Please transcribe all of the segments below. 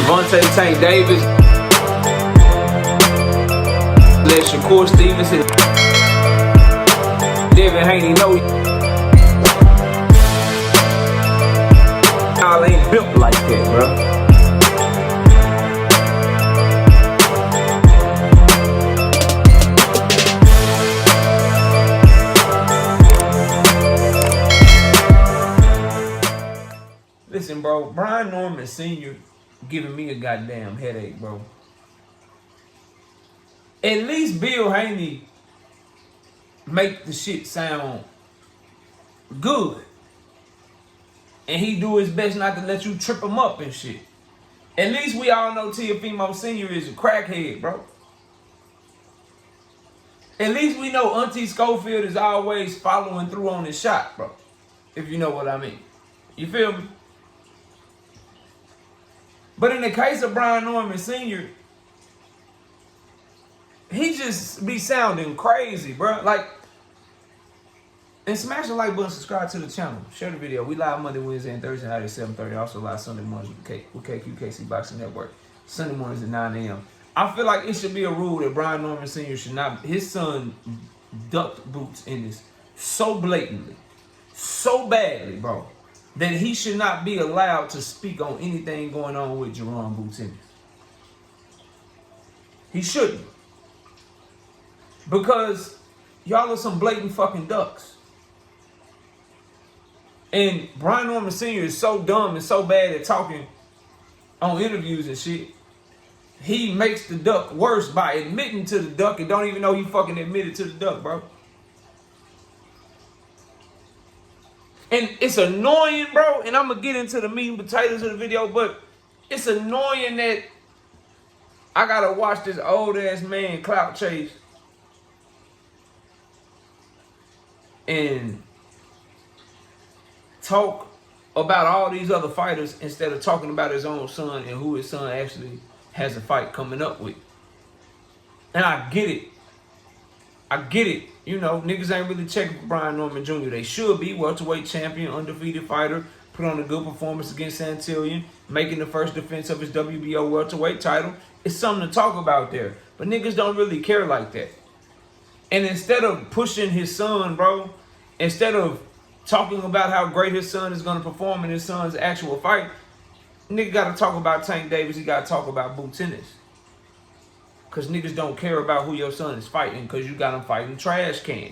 Devontae Tank Davis. Let Shakur Stevenson. Devin Haney know y'all ain't built like that, bro. Listen, bro, Brian Norman Sr. giving me a goddamn headache, bro. At least Bill Haney make the shit sound good. And he do his best not to let you trip him up and shit. At least we all know Teofimo Sr. is a crackhead, bro. At least we know Auntie Schofield is always following through on his shot, bro. If you know what I mean. You feel me? But in the case of Brian Norman Sr., he just be sounding crazy, bro. Like, and smash the like button, subscribe to the channel, share the video. We live Monday, Wednesday, and Thursday night at 7:30. Also live Sunday mornings with KQKC Boxing Network. Sunday mornings at 9 a.m. I feel like it should be a rule that Brian Norman Sr. should not. His son ducked Boots Ennis so blatantly, so badly, bro, that he should not be allowed to speak on anything going on with Jaron Boots Ennis. He shouldn't. Because y'all are some blatant fucking ducks. And Brian Norman Sr. is so dumb and so bad at talking on interviews and shit. He makes the duck worse by admitting to the duck and don't even know he fucking admitted to the duck, bro. And it's annoying, bro, and I'm going to get into the meat and potatoes of the video, but it's annoying that I got to watch this old-ass man Clout chase and talk about all these other fighters instead of talking about his own son and who his son actually has a fight coming up with. And I get it. I get it. You know, niggas ain't really checking for Brian Norman Jr. They should be. Welterweight champion, undefeated fighter, put on a good performance against Santillan, making the first defense of his WBO welterweight title. It's something to talk about there. But niggas don't really care like that. And instead of pushing his son, bro, instead of talking about how great his son is going to perform in his son's actual fight, nigga got to talk about Tank Davis. He got to talk about Boots Ennis. Because niggas don't care about who your son is fighting because you got him fighting Trash Can.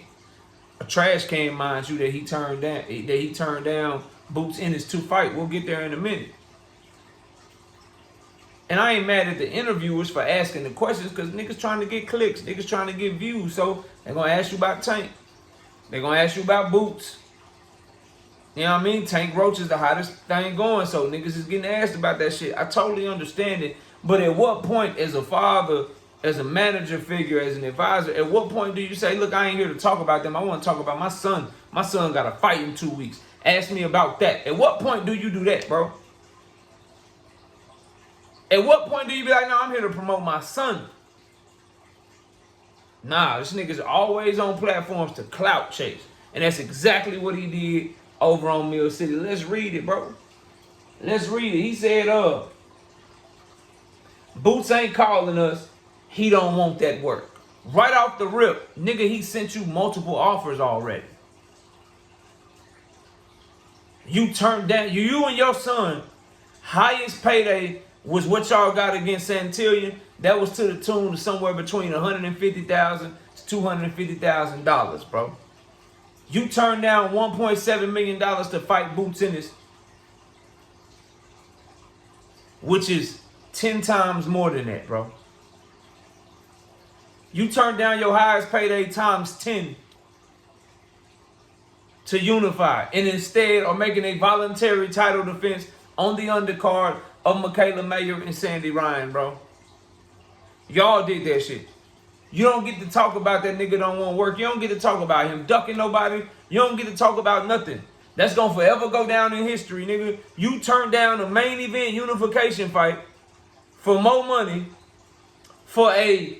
A Trash Can, mind you, that he turned down Boots Ennis to fight. We'll get there in a minute. And I ain't mad at the interviewers for asking the questions because niggas trying to get clicks. Niggas trying to get views. So they're going to ask you about Tank. They're going to ask you about Boots. You know what I mean? Tank Roach is the hottest thing going. So niggas is getting asked about that shit. I totally understand it. But at what point as a father, as a manager figure, as an advisor, at what point do you say, look, I ain't here to talk about them. I want to talk about my son. My son got a fight in 2 weeks. Ask me about that. At what point do you do that, bro? At what point do you be like, no, I'm here to promote my son? Nah, this nigga's always on platforms to clout chase. And that's exactly what he did over on Mill City. Let's read it, bro. Let's read it. He said, Boots ain't calling us. He don't want that work. Right off the rip, nigga, he sent you multiple offers already. You turned down, you and your son, highest payday was what y'all got against Santillan. That was to the tune of somewhere between $150,000 to $250,000, bro. You turned down $1.7 million to fight Boots Ennis, which is 10 times more than that, bro. You turned down your highest payday times 10 to unify and instead are making a voluntary title defense on the undercard of Michaela Mayer and Sandy Ryan, bro. Y'all did that shit. You don't get to talk about that nigga don't want work. You don't get to talk about him ducking nobody. You don't get to talk about nothing. That's going to forever go down in history, nigga. You turned down a main event unification fight for more money for a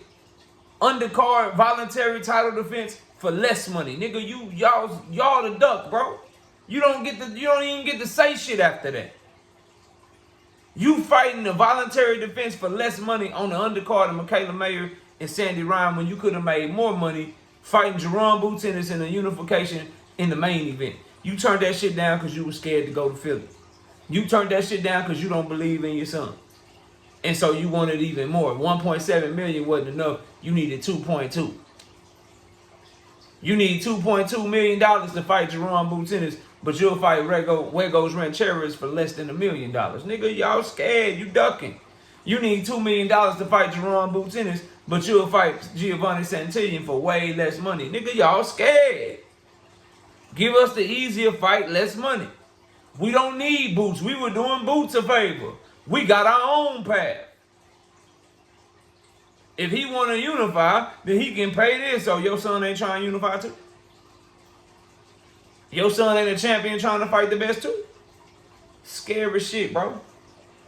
undercard voluntary title defense for less money. Nigga, y'all the duck, bro. You don't even get to say shit after that. You fighting a voluntary defense for less money on the undercard of Michaela Mayer and Sandy Ryan when you could have made more money fighting Jaron Boots Ennis in a unification in the main event. You turned that shit down because you were scared to go to Philly. You turned that shit down because you don't believe in your son. And so you wanted even more. 1.7 million wasn't enough. You needed 2.2. You need $2.2 million to fight Jaron Boots Ennis, but you'll fight Wegos Rancheras for less than $1 million. Nigga, y'all scared. You ducking. You need $2 million to fight Jaron Boots Ennis, but you'll fight Giovanni Santillan for way less money. Nigga, y'all scared. Give us the easier fight, less money. We don't need Boots. We were doing Boots a favor. We got our own path. If he want to unify, then he can pay this. So your son ain't trying to unify too? Your son ain't a champion trying to fight the best too? Scary shit, bro.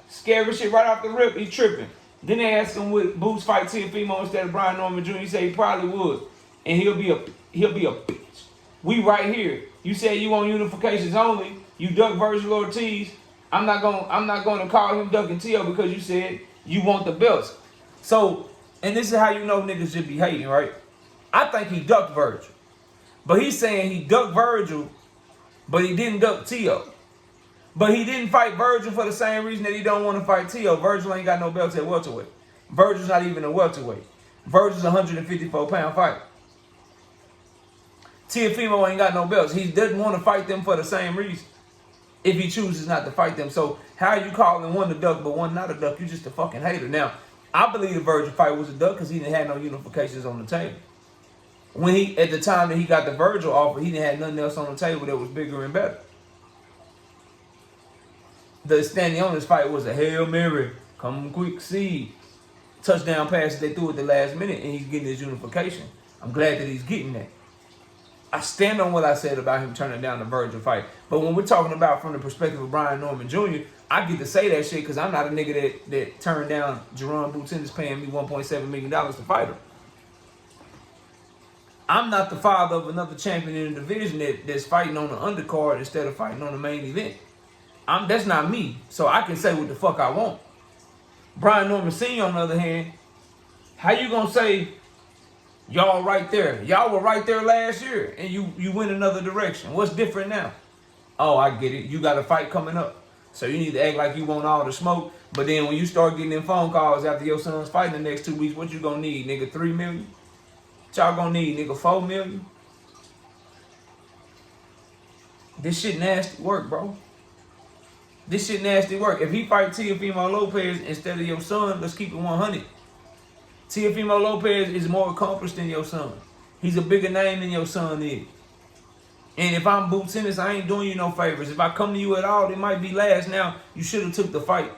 Scary shit right off the rip. He tripping. Then they ask him would Boots fight Teofimo instead of Brian Norman Jr. He said he probably would. And he'll be a bitch. We right here. You said you want unifications only. You duck Virgil Ortiz. I'm not gonna call him ducking Tio because you said you want the belts. So, and this is how you know niggas should be hating, right? I think he ducked Virgil. But he's saying he ducked Virgil, but he didn't duck Tio. But he didn't fight Virgil for the same reason that he don't want to fight Tio. Virgil ain't got no belts at welterweight. Virgil's not even a welterweight. Virgil's a 154-pound fighter. Teofimo ain't got no belts. He doesn't want to fight them for the same reason if he chooses not to fight them. So how are you calling one a duck but one not a duck? You just a fucking hater. Now, I believe the Virgil fight was a duck because he didn't have no unifications on the table. When he, at the time that he got the Virgil offer, he didn't have nothing else on the table that was bigger and better. The standing on this fight was a Hail Mary, come quick, see. Touchdown pass they threw at the last minute, and he's getting his unification. I'm glad that he's getting that. I stand on what I said about him turning down the Virgil fight. But when we're talking about from the perspective of Brian Norman Jr., I get to say that shit because I'm not a nigga that turned down Jaron Boots Ennis paying me $1.7 million to fight him. I'm not the father of another champion in the division that's fighting on the undercard instead of fighting on the main event. That's not me. So I can say what the fuck I want. Brian Norman Sr., on the other hand, how you gonna say y'all right there? Y'all were right there last year and you went another direction. What's different now? Oh, I get it. You got a fight coming up. So you need to act like you want all the smoke. But then when you start getting them phone calls after your son's fighting the next 2 weeks, what you gonna need, nigga? 3 million? What y'all gonna need, nigga? 4 million? This shit nasty work, bro. This shit nasty work. If he fight Teofimo Lopez instead of your son, let's keep it 100. Teofimo Lopez is more accomplished than your son. He's a bigger name than your son is. And if I'm Boots Ennis, I ain't doing you no favors. If I come to you at all, it might be last. Now, you should have took the fight.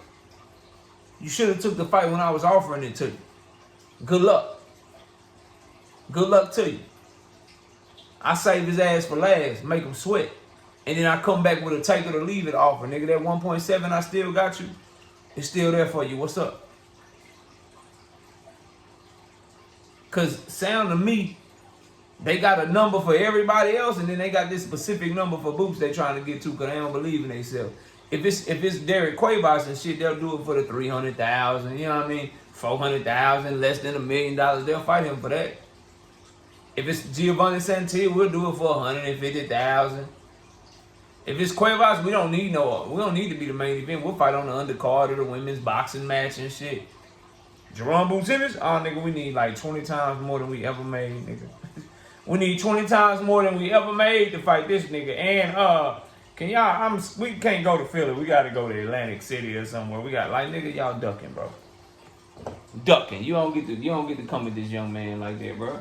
You should have took the fight when I was offering it to you. Good luck. Good luck to you. I save his ass for last, make him sweat. And then I come back with a take it or leave it offer. Nigga, that 1.7 I still got you, it's still there for you. What's up? Because sound to me, they got a number for everybody else, and then they got this specific number for Boots they trying to get to because they don't believe in themselves. If it's Derek Cuevas and shit, they'll do it for the 300,000. You know what I mean? 400,000, less than $1 million. They'll fight him for that. If it's Giovanni Santillan, we'll do it for 150,000. If it's Cuevas, we don't need to be the main event. We'll fight on the undercard of the women's boxing match and shit. Jaron Boots Ennis, oh nigga, we need like 20 times more than we ever made, nigga. We need 20 times more than we ever made to fight this nigga. And we can't go to Philly. We gotta go to Atlantic City or somewhere. We got like nigga, y'all ducking, bro. Ducking. You don't get to come at this young man like that, bro.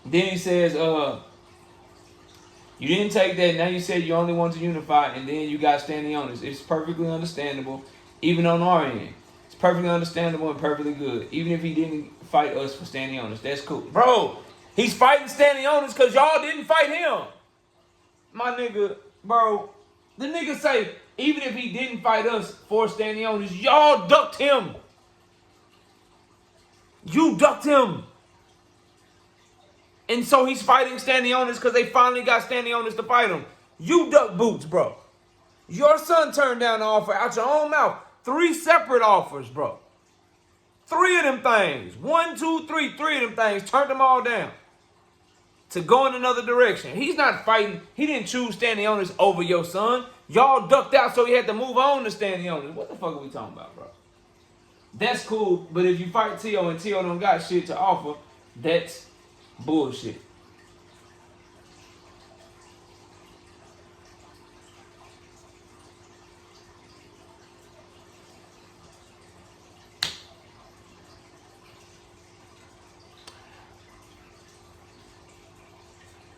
Then he says, you didn't take that. Now you said you only want to unify, and then you got standing on this. It's perfectly understandable, even on our end. It's perfectly understandable and perfectly good. Even if he didn't fight us for standing on us, that's cool. Bro, he's fighting standing on us because y'all didn't fight him. My nigga, bro, the nigga say, even if he didn't fight us for standing on us, y'all ducked him. You ducked him. And so he's fighting standing on us because they finally got standing on us to fight him. You duck Boots, bro. Your son turned down the offer out your own mouth. 3 separate offers, bro. 3 of them things. 1, 2, 3. 3 of them things. Turned them all down to go in another direction. He's not fighting. He didn't choose standing Ennis over your son. Y'all ducked out, so he had to move on to standing Ennis. What the fuck are we talking about, bro? That's cool, but if you fight T.O. and T.O. don't got shit to offer, that's bullshit.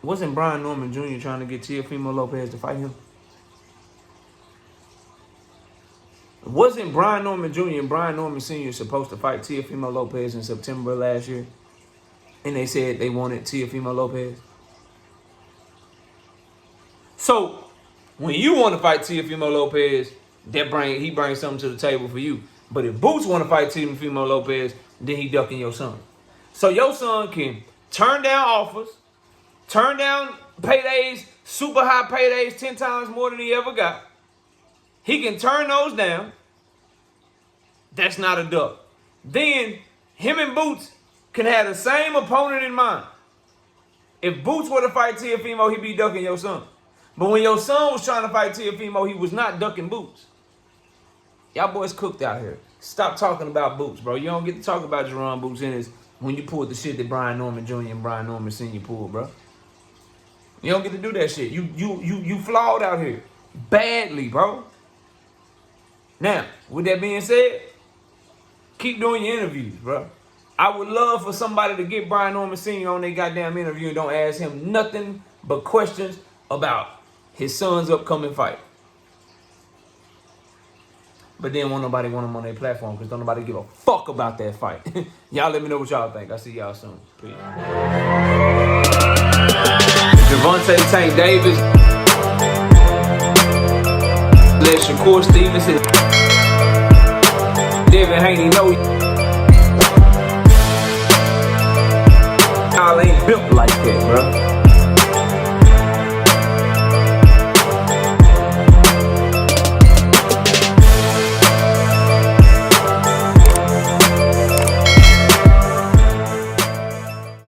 Wasn't Brian Norman Jr. trying to get Teofimo Lopez to fight him? Wasn't Brian Norman Jr. and Brian Norman Sr. supposed to fight Teofimo Lopez in September last year? And they said they wanted Teofimo Lopez. So, when you want to fight Teofimo Lopez, he brings something to the table for you. But if Boots want to fight Teofimo Lopez, then he ducking your son. So your son can turn down offers, turn down paydays, super high paydays, 10 times more than he ever got. He can turn those down. That's not a duck. Then him and Boots can have the same opponent in mind. If Boots were to fight Teofimo, he'd be ducking your son. But when your son was trying to fight Teofimo, he was not ducking Boots. Y'all boys cooked out here. Stop talking about Boots, bro. You don't get to talk about Jaron Boots Ennis when you pulled the shit that Brian Norman Jr. and Brian Norman Sr. pulled, bro. You don't get to do that shit. You flawed out here. Badly, bro. Now, with that being said, keep doing your interviews, bro. I would love for somebody to get Brian Norman Sr. on their goddamn interview and don't ask him nothing but questions about his son's upcoming fight. But then won't nobody want him on their platform because don't nobody give a fuck about that fight. Y'all let me know what y'all think. I'll see y'all soon. Peace. Gervonta Tank Davis. Let Shakur Stevenson. Devin Haney know y'all ain't built like that, bro.